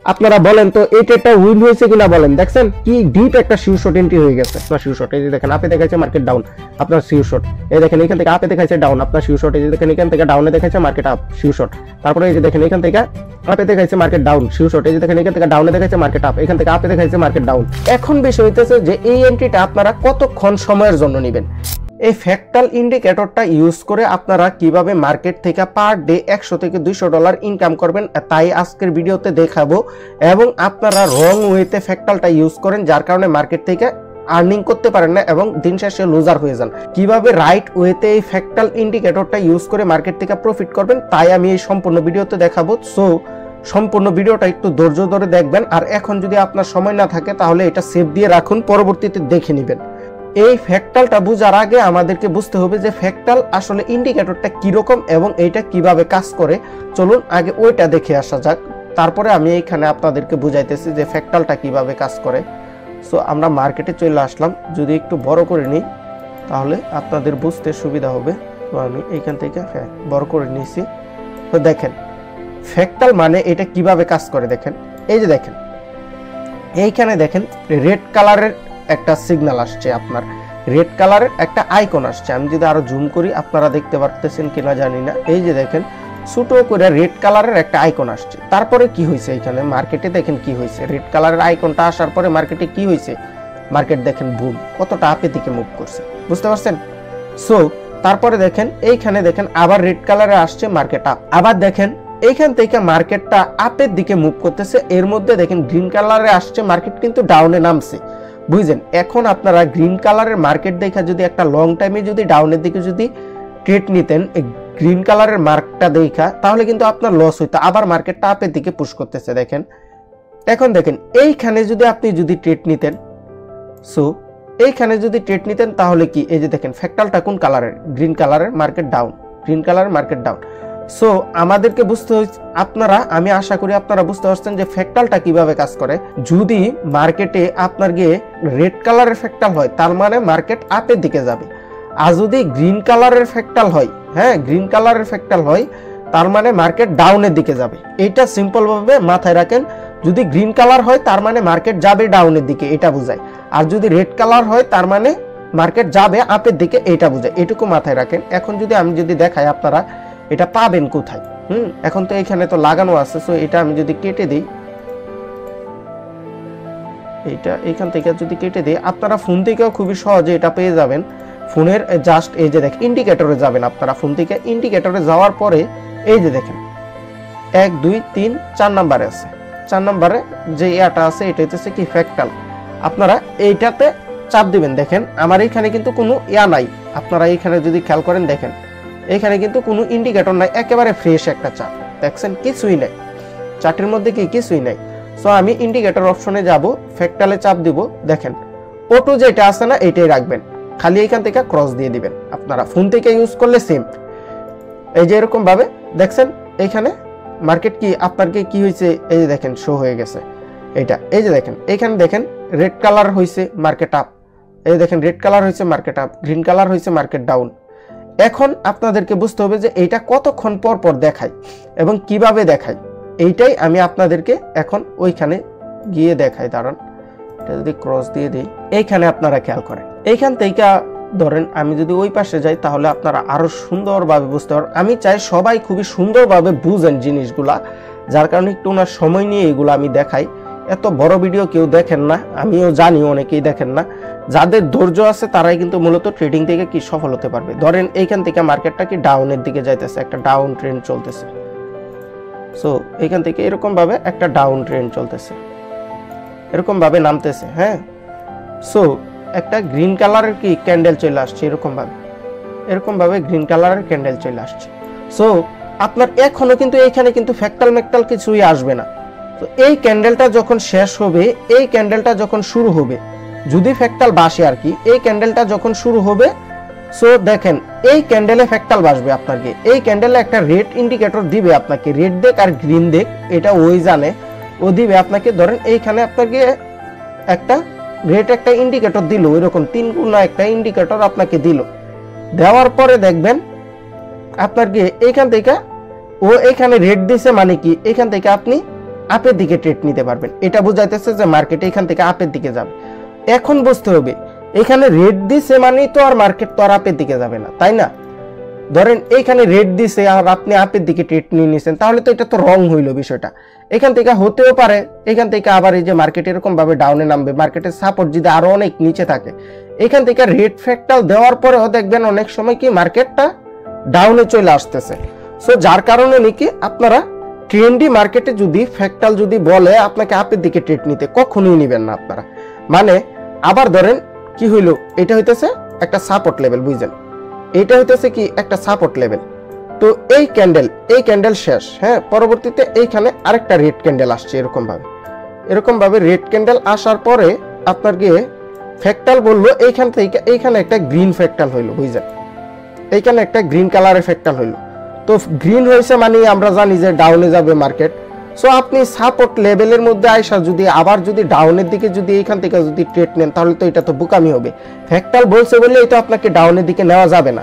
আপনারা বলেন তো এই ট্রেডটা উইন হয়েছে কিনা বলেন। দেখছেন কি ডিপ একটা শিউ শট এন্ট্রি হয়ে গেছে। আপনার শিউ শট এই যে দেখেন আপে দেখাচ্ছে মার্কেট ডাউন, আপনার শিউ শট এই দেখেন এখান থেকে আপে দেখাচ্ছে ডাউন, আপনার শিউ শট এই যে দেখেন এখান থেকে ডাউনে দেখাচ্ছে মার্কেট আপ শিউ শট, তারপরে এই যে দেখেন এখান থেকে আপে দেখাচ্ছে মার্কেট ডাউন শিউ শট এই যে দেখেন এখান থেকে ডাউনে দেখাচ্ছে মার্কেট আপ, এখান থেকে আপে দেখাচ্ছে মার্কেট ডাউন। এখন বিষয় হইতেছে যে এই এন্ট্রিটা আপনারা কতক্ষণ সময়ের জন্য নেবেন। এই ফ্র্যাকটাল ইন্ডিকেটরটা ইউজ করে আপনারা কিভাবে মার্কেট থেকে পার ডে 100 থেকে 200 ডলার ইনকাম করবেন তাই আজকের ভিডিওতে দেখাবো, এবং আপনারা রং ওয়েতে ফ্র্যাকটালটা ইউজ করেন যার কারণে মার্কেট থেকে আর্নিং করতে পারেন না এবং দিন শেষে লুজার হয়ে যান। কিভাবে রাইট ওয়েতে এই ফ্র্যাকটাল ইন্ডিকেটরটা ইউজ করে মার্কেট থেকে প্রফিট করবেন তাই আমি এই সম্পূর্ণ ভিডিওতে দেখাবো। সো সম্পূর্ণ ভিডিওটা একটু ধৈর্য ধরে দেখবেন, আর এখন যদি আপনার সময় না থাকে তাহলে এটা সেভ দিয়ে রাখুন, পরবর্তীতে দেখে নেবেন। এই ফ্র্যাকটালটা বোঝার আগে আমাদেরকে বুঝতে হবে যে ফ্র্যাকটাল আসলে ইন্ডিকেটরটা কিরকম এবং এইটা কিভাবে কাজ করে। চলুন আগে ওইটা দেখে আসা যাক, তারপরে আমি এইখানে আপনাদেরকে বুঝাইতেছি যে ফ্র্যাকটালটা কিভাবে কাজ করে। সো আমরা মার্কেটে চলে আসলাম, যদি একটু বড় করে নিই তাহলে আপনাদের বুঝতে সুবিধা হবে। তো আমি এইখান থেকে বড় করে নিয়েছি। তো দেখেন ফ্র্যাকটাল মানে এটা কিভাবে কাজ করে দেখেন, এই যে দেখেন এইখানে দেখেন রেড কালারের একটা সিগন্যাল আসছে, আপনার রেড কালারের একটা আইকন আসছে। আমি যদি আরো জুম করি আপনারা দেখতে পারতেছেন কিনা জানি না, এই যে দেখেন ছোট করে রেড কালারের একটা আইকন আসছে। তারপরে কি হয়েছে এখানে মার্কেটে দেখেন কি হয়েছে, রেড কালারের আইকনটা আসার পরে মার্কেটে কি হয়েছে, মার্কেট দেখেন বুম কতটা আপের দিকে মুভ করছে, বুঝতে পারছেন। সো তারপরে দেখেন এইখানে দেখেন আবার রেড কালারে আসছে মার্কেট আপ, আবার দেখেন এইখান থেকে মার্কেটটা আপের দিকে মুভ করতেছে। এর মধ্যে দেখেন গ্রিন কালারে আসছে মার্কেট কিন্তু ডাউনে নামছে, বুঝলেন। এখন আপনারা গ্রিন কালারের মার্কেট দেখা যদি একটা লং টাইমে যদি ডাউনের দিকে যদি ট্রেড নিতেন গ্রিন কালারের মার্কটা দেখা, তাহলে কিন্তু আপনার লস হইতো। আবার মার্কেটটা আপের দিকে পুশ করতেছে দেখেন। এখন দেখেন এইখানে যদি আপনি যদি ট্রেড নিতেন, সো এইখানে যদি ট্রেড নিতেন তাহলে কি এই যে দেখেন ফ্র্যাকটালটা কোন কালারের, গ্রিন কালারের মার্কেট ডাউন, গ্রিন কালারের মার্কেট ডাউন। সো আমাদেরকে বুঝতে হচ্ছে, আপনারা আমি আশা করি আপনারা বুঝতে পারছেন যে ফ্র্যাকটালটা কিভাবে কাজ করে। যদি মার্কেটে আপনার গিয়ে রেড কালারের ফ্র্যাকটাল হয় তার মানে মার্কেট আপের দিকে যাবে, আর যদি গ্রিন কালারের ফ্র্যাকটাল হয়, হ্যাঁ গ্রিন কালারের ফ্র্যাকটাল হয় তার মানে মার্কেট ডাউনের দিকে যাবে। এটা সিম্পল ভাবে মাথায় রাখেন, যদি গ্রিন কালার হয় তার মানে মার্কেট যাবে ডাউনের দিকে, এটা বোঝায়। আর যদি রেড কালার হয় তার মানে মার্কেট যাবে আপের দিকে, এটা বোঝায়। এটুকু মাথায় রাখেন। এখন যদি আমি যদি দেখাই আপনারা এটা পাবেন কোথায়, এখন তো এখানে তো লাগানো আছে। সো এটা আমি যদি কেটে দিই, এটা এখান থেকে যদি কেটে দিই আপনারা ফোন থেকেও খুবই সহজে এটা পেয়ে যাবেন। ফোনের জাস্ট এই যে দেখেন ইন্ডিকেটরে যাবেন আপনারা, ফোন থেকে ইন্ডিকেটরে যাওয়ার পরে এই যে দেখেন 1 2 3 4 নাম্বারে আছে, 4 নাম্বারে যে ইয়াটা আছে এটা হচ্ছে কি ফ্র্যাকটাল। আপনারা এইটাতে চাপ দিবেন। দেখেন আমার এখানে কিন্তু কোনো ইয়া নাই, আপনারা এখানে যদি খেয়াল করেন দেখেন এখানে কিন্তু কোনো ইন্ডিকেটর নাই, একেবারে ফ্রেশ একটা চার্ট, দেখছেন কিছুই নাই, চার্টের মধ্যে কিছুই নাই। সো আমি ইন্ডিকেটর অপশনে যাব, ফ্র্যাকটালে চাপ দিব, দেখেন অটো যেটা আছে না এটাই রাখবেন, খালি এখান থেকে ক্রস দিয়ে দিবেন। আপনারা ফোন থেকে ইউজ করলে সেম এই যে এরকম ভাবে দেখছেন এখানে মার্কেট কি আপনার কি হয়েছে, এই যে দেখেন শো হয়ে গেছে এটা, এই যে দেখেন এখানে দেখেন রেড কালার হয়েছে মার্কেট আপ, এই দেখেন রেড কালার হয়েছে মার্কেট আপ, গ্রিন কালার হয়েছে মার্কেট ডাউন। এখন আপনাদেরকে বুঝতে হবে যে এইটা কতক্ষণ পর পর দেখায় এবং কিভাবে দেখায়, এইটাই আমি আপনাদেরকে এখন ওইখানে গিয়ে দেখাই। দাঁড়ান এটা যদি ক্রস দিয়ে দিই, এইখানে আপনারা খেয়াল করেন এইখান থেকে ধরেন আমি যদি ওই পাশে যাই তাহলে আপনারা আরো সুন্দরভাবে বুঝতে পারেন। আমি চাই সবাই খুবই সুন্দরভাবে বুঝেন জিনিসগুলা, যার কারণে একটু ওনার সময় নিয়ে এগুলো আমি দেখাই। এত বড় ভিডিও কেউ দেখেন না, আমিও জানি অনেকেই দেখেন না। যাদের ধৈর্য আছে তারাই কিন্তু মূলত ট্রেডিং থেকে কি সফল হতে পারবে। ধরেন এইখান থেকে মার্কেটটা কি ডাউনের দিকে যাইতেছে, একটা ডাউন ট্রেন্ড চলতেছে। সো এইখান থেকে এরকম ভাবে একটা ডাউন ট্রেন্ড চলতেছে, এরকম ভাবে নামতেছে, হ্যাঁ। সো একটা গ্রিন কালারের কি ক্যান্ডেল চলে আসছে, এরকম ভাবে গ্রিন কালারের ক্যান্ডেল চলে আসছে। সো আপনার এখনো কিন্তু এইখানে কিন্তু ফ্র্যাকটাল ম্যাকটাল কিছুই আসবে না। তো এই ক্যান্ডেলটা যখন শেষ হবে, এই ক্যান্ডেলটা যখন শুরু হবে, যদি ফ্র্যাকটাল বাসে আর কি, এই ক্যান্ডেলটা যখন শুরু হবে, সো দেখেন এই ক্যান্ডেলে ফ্র্যাকটাল বাসবে আপনাকে, এই ক্যান্ডেলে একটা রেড ইন্ডিকেটর দিবে আপনাকে, রেড দেখ আর গ্রিন দেখ এটা ওই জানে, ও দিবে আপনাকে। ধরেন এইখানে আপনাকে একটা রেড একটা ইন্ডিকেটর দিল, এরকম 3 গুণা একটা ইন্ডিকেটর আপনাকে দিল, দেওয়ার পরে দেখবেন আপনার কি এইখান থেকে ও এখানে রেড দিছে, মানে কি এখান থেকে আপনি আপের দিকে ট্রেড নিতে পারবেন। এটা বোঝাইতেছে যে মার্কেট এখান থেকে আপের দিকে যাবে। এখন বুঝতে হবে এখানে রেড দিছে মানেই তো আর মার্কেট তো আর আপের দিকে যাবে না, তাই না? ধরেন এইখানে রেড দিছে আর আপনি আপের দিকে ট্রেড নিয়ে নিছেন, তাহলে তো এটা তো রং হইলো বিষয়টা। এখান থেকে হতেও পারে এখান থেকে আবার এই যে মার্কেট এরকম ভাবে ডাউনে নামবে, মার্কেটের সাপোর্ট যদি আরো অনেক নিচে থাকে, এখান থেকে রেড ফ্র্যাকটাল দেওয়ার পরেও দেখবেন অনেক সময় কি মার্কেটটা ডাউনে চলে আসতেছে। সো যার কারণে নাকি আপনারা ট্রেন্ডি মার্কেটে যদি ফ্র্যাকটাল যদি বলে আপনাকে আপের দিকে ট্রেড নিতে, কখনোই নেবেন না আপনারা। মানে আবার ধরেন কি হইলো, এটা হইতেছে একটা সাপোর্ট লেভেল, বুঝছেন? এটা হইতেছে কি একটা সাপোর্ট লেভেল। তো এই ক্যান্ডেল শেষ, হ্যাঁ, পরবর্তীতে এইখানে আরেকটা রেড ক্যান্ডেল আসছে এরকম ভাবে রেড ক্যান্ডেল আসার পরে আপনার গিয়ে ফ্র্যাকটাল বললো এইখান থেকে এইখানে একটা গ্রিন ফ্র্যাকটাল হইলো, বুঝছেন? এইখানে একটা গ্রিন কালারের ফ্র্যাকটাল হইলো। তো গ্রিন হয়েছে মানে আমরা জানি যে ডাউনে যাবে মার্কেট। সো আপনি সাপোর্ট লেভেলের মধ্যে আইসা যদি আবার যদি ডাউনের দিকে যদি এইখান থেকে যদি ট্রেড নেন, তাহলে তো এটা তো বোকামি হবে। ফ্র্যাকটাল বলছে বলে এটা আপনাকে ডাউনের দিকে নেওয়া যাবে না।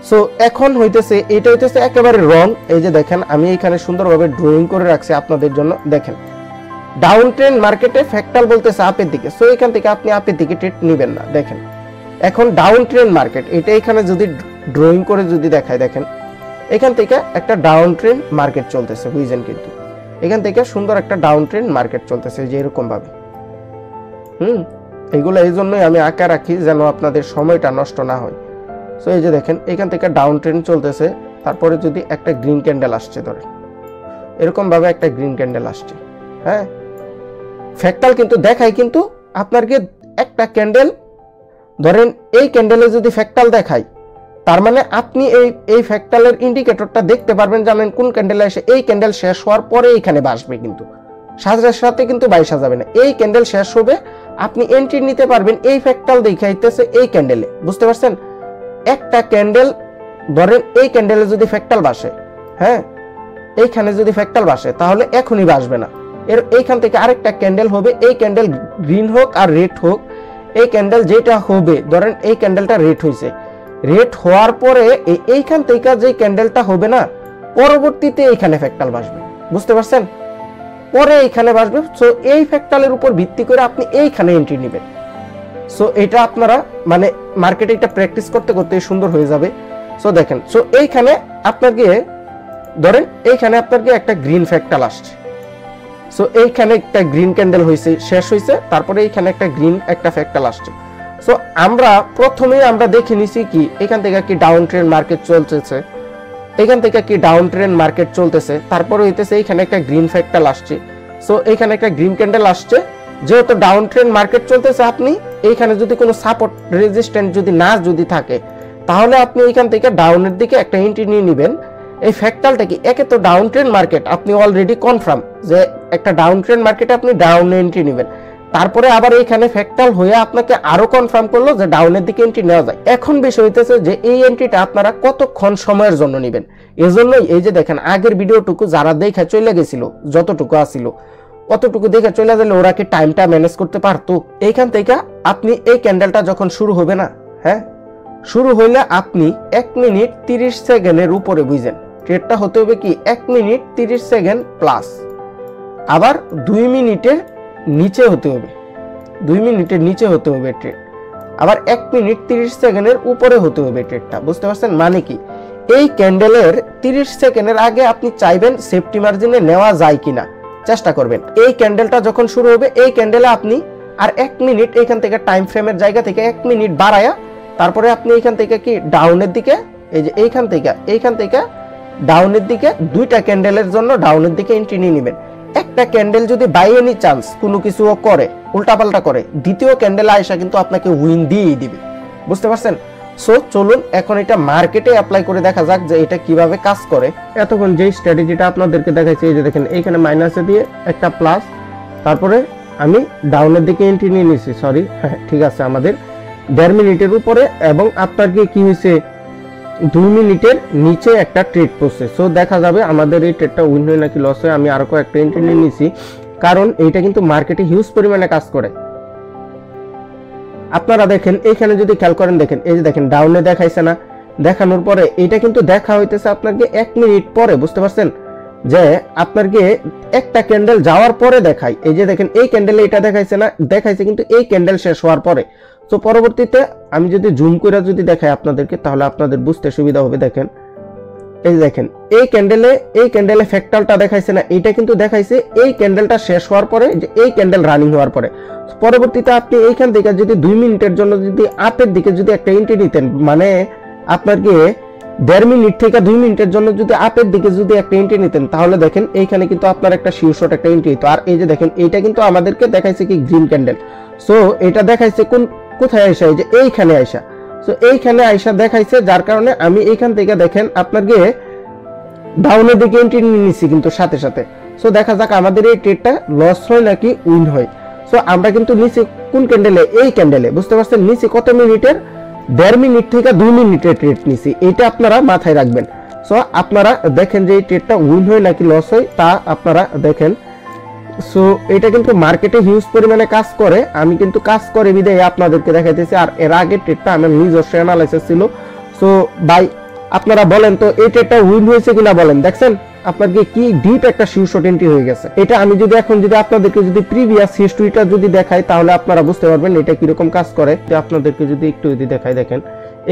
সো এখন হইতেছে এটা হইতেছে একেবারে রং। এই যে দেখেন আমি এখানে সুন্দরভাবে ড্রয়িং করে রাখছি আপনাদের জন্য, দেখেন ডাউন ট্রেন্ড মার্কেটে ফ্র্যাকটাল বলতেছে আপের দিকে। সো এখান থেকে আপনি আপের দিকে ট্রেড নেবেন না। দেখেন এখন ডাউন ট্রেন্ড মার্কেট, এটা এখানে যদি ড্রয়িং করে যদি দেখায়, দেখেন এখান থেকে একটা ডাউন ট্রেন্ড মার্কেট চলতেছে, বুঝছেন? কিন্তু এখান থেকে সুন্দর একটা ডাউন ট্রেন্ড মার্কেট চলতেছে যে এরকম ভাবে। এগুলো এই জন্যই আমি আঁকা রাখি যেন আপনাদের সময়টা নষ্ট না হয়। সো এই যে দেখেন এখান থেকে ডাউন ট্রেন্ড চলতেছে, তারপরে যদি একটা গ্রিন ক্যান্ডেল আসছে, ধরেন এরকম ভাবে একটা গ্রিন ক্যান্ডেল আসছে, হ্যাঁ, ফ্র্যাকটাল কিন্তু দেখায়, কিন্তু আপনার কি একটা ক্যান্ডেল ধরেন এই ক্যান্ডেলে যদি ফ্র্যাকটাল দেখায়, তার মানে আপনি এই ফ্র্যাকটালের ইন্ডিকেটরটা দেখতে পারবেন, জানেন কোন ক্যান্ডেলে এসে এই ক্যান্ডেল শেষ হওয়ার পরে এইখানে বাসবে, কিন্তু সাথে সাথে কিন্তু বাইসা যাবে না। এই ক্যান্ডেল শেষ হবে, আপনি এন্ট্রি নিতে পারবেন এই ফ্র্যাকটাল দেখাইতেছে এই ক্যান্ডেলে, বুঝতে পারছেন? একটা ক্যান্ডেল ধরেন এই ক্যান্ডেলে যদি ফ্র্যাকটাল বাসে, হ্যাঁ, এইখানে যদি ফ্র্যাকটাল বাসে, তাহলে এখনই বাসবে না। এইখান থেকে আরেকটা ক্যান্ডেল হবে, এই ক্যান্ডেল গ্রিন হোক আর রেড হোক, এই ক্যান্ডেল যেটা হবে, ধরেন এই ক্যান্ডেলটা রেড হয়েছে, রেড হওয়ার পরে এইখান থেকে যে ক্যান্ডেলটা হবে না, পরবর্তীতে এইখানে ফ্র্যাকটাল বাসবে, বুঝতে পারছেন? পরে এইখানে বাসবে। সো এই ফ্র্যাকটালের উপর ভিত্তি করে আপনি এইখানে এন্ট্রি নেবেন। সো এটা আপনারা মানে মার্কেটে এটা প্র্যাকটিস করতে করতে সুন্দর হয়ে যাবে। সো দেখেন, সো এইখানে আপনার গিয়ে ধরেন এইখানে আপনার গিয়ে একটা গ্রিন ফ্র্যাকটাল আসছে। সো এইখানে একটা গ্রিন ক্যান্ডেল হয়েছে, শেষ হয়েছে, তারপরে এইখানে একটা গ্রিন একটা ফ্র্যাকটাল আসছে। সো আমরা প্রথমেই আমরা দেখে নিছি কি এখান থেকে কি ডাউন ট্রেন্ড মার্কেট চলতেছে, এখান থেকে কি ডাউন ট্রেন্ড মার্কেট চলতেছে, তারপরে হইতেছে এইখানে একটা গ্রিন ফ্র্যাকটাল আসছে। সো এইখানে একটা গ্রিন ক্যান্ডেল আসছে, যেহেতু ডাউন ট্রেন্ড মার্কেট চলতেছে, আপনি এইখানে যদি কোনো সাপোর্ট রেজিস্ট্যান্ট যদি না যদি থাকে, তাহলে আপনি এইখান থেকে ডাউনের দিকে একটা এন্ট্রি নিয়ে নেবেন। এই ফ্র্যাকটালটা কি একে তো ডাউন ট্রেন্ড মার্কেট, আপনি অলরেডি কনফার্ম যে একটা ডাউন ট্রেন্ড মার্কেটে আপনি ডাউনে এন্ট্রি নেবেন, তারপরে আবার এইখানে ফ্র্যাকটাল হয়ে আপনাকে আরো কনফার্ম করলো যে ডাউনের দিকে এন্ট্রি নেওয়া যায়। এখন বিষয় হইতেছে যে এই এন্ট্রিটা আপনারা কতক্ষণ সময়ের জন্য নেবেন। এজন্যই এই যে দেখেন আগের ভিডিওটুকু যারা দেখে চলে গেছিল, যতটুকু আসিল অতটুকু দেখে চলে গেলে ওরা কি টাইমটা ম্যানেজ করতে পারতো? এইখান থেকে আপনি এই ক্যান্ডেলটা যখন শুরু হবে না, হ্যাঁ, শুরু হইলে আপনি 1 মিনিট 30 সেকেন্ডের উপরে, বুঝেন, ট্রেডটা হতে হবে কি 1 মিনিট 30 সেকেন্ড প্লাস, আবার 2 মিনিটের নিচে হতে হবে, 2 মিনিটের নিচে হতে হবে ট্রেড, আবার 1 মিনিট 30 সেকেন্ডের উপরে হতে হবে ট্রেডটা, বুঝতে পারছেন? মানে কি এই ক্যান্ডেলের 30 সেকেন্ডের আগে আপনি চাইবেন সেফটি মার্জিনে নেওয়া যায় কিনা চেষ্টা করবেন। এই ক্যান্ডেলটা যখন শুরু হবে, এই ক্যান্ডেলে আপনি আর 1 মিনিট এইখান থেকে টাইম ফ্রেমের জায়গা থেকে 1 মিনিট বাড়ায়া, তারপরে আপনি এইখান থেকে কি ডাউনের দিকে, এই যে এইখান থেকে ডাউনের দিকে দুইটা ক্যান্ডেলের জন্য ডাউনের দিকে এন্ট্রি নিয়ে নেবেন। একটা ক্যান্ডেল যদি বাই এনি চান্স কোনো কিছু করে উল্টাপাল্টা করে, দ্বিতীয় ক্যান্ডেল আয়সা কিন্তু আপনাকে উইন দিয়েই দিবে, বুঝতে পারছেন? সো চলুন এখন এটা মার্কেটে অ্যাপ্লাই করে দেখা যাক যে এটা কিভাবে কাজ করে। এতক্ষণ যে স্ট্র্যাটেজিটা আপনাদেরকে দেখাইছি, এই যে দেখেন এইখানে মাইনাসে দিয়ে একটা প্লাস, তারপরে আমি ডাউনের দিকে এন্ট্রি নিয়ে নিছি, সরি, হ্যাঁ ঠিক আছে, আমাদের 1.5 মিনিটের উপরে, এবং আপনার কি হয়েছে 2 মিনিটের নিচে একটা ট্রেড পড়ছে। সো দেখা যাবে আমাদের এই ট্রেডটা উইন হয় নাকি লস হয়। আমি আরো কয়েকটা এন্ট্রি নিয়ে নিছি, কারণ এইটা কিন্তু মার্কেটে হিউজ পরিমাণে কাজ করে। আপনারা দেখেন এইখানে যদি খেয়াল করেন, দেখেন এই যে দেখেন ডাউনে দেখাইছে না, দেখানোর পরে এটা কিন্তু দেখা হইতেছে আপনাকে 1 মিনিট পরে, বুঝতে পারছেন? যে আপনাকে একটা ক্যান্ডেল যাওয়ার পরে দেখায়। এই যে দেখেন এই ক্যান্ডেলে এটা দেখাইছে না, দেখাইছে কিন্তু এই ক্যান্ডেল শেষ হওয়ার পরে। তো পরবর্তীতে আমি যদি জুম করে যদি দেখাই আপনাদেরকে, তাহলে আপনাদের বুঝতে সুবিধা হবে। দেখেন এই দেখেন এই ক্যান্ডেলে ফ্যাক্টরটা দেখাইছে না, এটা কিন্তু দেখাইছে এই ক্যান্ডেলটা শেষ হওয়ার পরে, যে এই ক্যান্ডেল রানিং হওয়ার পরে। পরবর্তীতে আপনি এইখান থেকে যদি 2 মিনিটের জন্য যদি আপের দিকে যদি একটা এন্ট্রি নিতেন, মানে আপনাকে 1.5 মিনিট থেকে 2 মিনিটের জন্য যদি আপের দিকে যদি একটা এন্ট্রি নিতেন, তাহলে দেখেন এইখানে কিন্তু আপনার একটা শিওর শট একটা এন্ট্রি হতো। আর এই যে দেখেন এইটা কিন্তু আমাদেরকে দেখাইছে কি গ্রিন ক্যান্ডেল। সো এটা দেখাইছে কোথায় আইসা, এই যে এইখানে আইসা। সো এইখানে আইসা দেখাইছে, যার কারণে আমি এইখান থেকে দেখেন আপনাকে ডাউনের দিকে এন্ট্রি নিয়েছি কিন্তু সাথে সাথে। সো দেখা যাক আমাদের এই ট্রেডটা লস হয় নাকি উইন হয়। সো আমরা কিন্তু নিচে কোন ক্যান্ডেলে, এই ক্যান্ডেলে, বুঝতে পারছেন নিচে কত মিনিটের, 1.5 মিনিট থেকে 2 মিনিটের ট্রেড নিছি, এটা আপনারা মাথায় রাখবেন। সো আপনারা দেখেন যে এই ট্রেডটা উইন হয় নাকি লস হয় তা আপনারা দেখেন। সো এটা কিন্তু মার্কেটে হিউজ পরিমাণে কাজ করে, আমি কিন্তু কাজ করে বিদায় আপনাদেরকে দেখাইতেছি। আর এর আগের ট্রেডটা আমার নিজস্ব অ্যানালাইসিস ছিল। সো ভাই আপনারা বলেন তো এই ট্রেডটা উইন হয়েছে কিনা বলেন। দেখছেন আপনাকে কি ডিপ একটা শিওর শট এন্ট্রি হয়ে গেছে। এটা আমি যদি এখন যদি আপনাদেরকে যদি প্রিভিয়াস হিস্ট্রিটা যদি দেখাই, তাহলে আপনারা বুঝতে পারবেন এটা কিরকম কাজ করে। আপনাদেরকে যদি একটু যদি দেখাই, দেখেন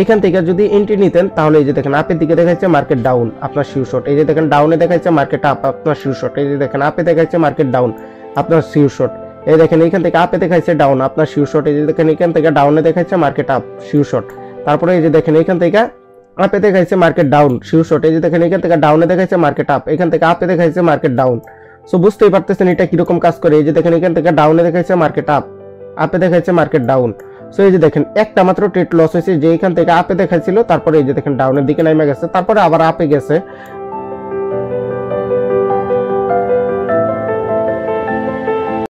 এখান থেকে যদি এন্ট্রি নিতেন, তাহলে এই যে দেখেন আপের দিকে দেখাচ্ছে মার্কেট ডাউন, আপনার শিওর শট। এই যে দেখেন ডাউনে দেখাচ্ছে মার্কেট আপ, আপনার শিওর শট। এই যে দেখেন আপে দেখাচ্ছে মার্কেট ডাউন, আপনার শিওর শট। এই দেখেন এইখান থেকে আপে দেখাচ্ছে ডাউন, আপনার শিওর শট। এই যে দেখেন এখান থেকে ডাউনে দেখাচ্ছে মার্কেট আপ, শিওর শট। তারপরে এই যে দেখেন এইখান থেকে আপে দেখাইছে মার্কেট ডাউন, শিওর শট। এই যে দেখেন এখান থেকে ডাউনে দেখাইছে মার্কেট আপ, এখান থেকে আপে দেখাইছে মার্কেট ডাউন। সো বুঝতেই পারতেছেন এটা কিরকম কাজ করে। এই যে দেখেন এখান থেকে ডাউনে দেখাইছে মার্কেট আপ, আপে দেখাইছে মার্কেট ডাউন। সো এই যে দেখেন একটা মাত্র ট্রেড লস হয়েছে, যে এখান থেকে আপে দেখাইছিল, তারপরে এই যে দেখেন ডাউনের দিকে নেমে গেছে, তারপরে আবার আপে গেছে।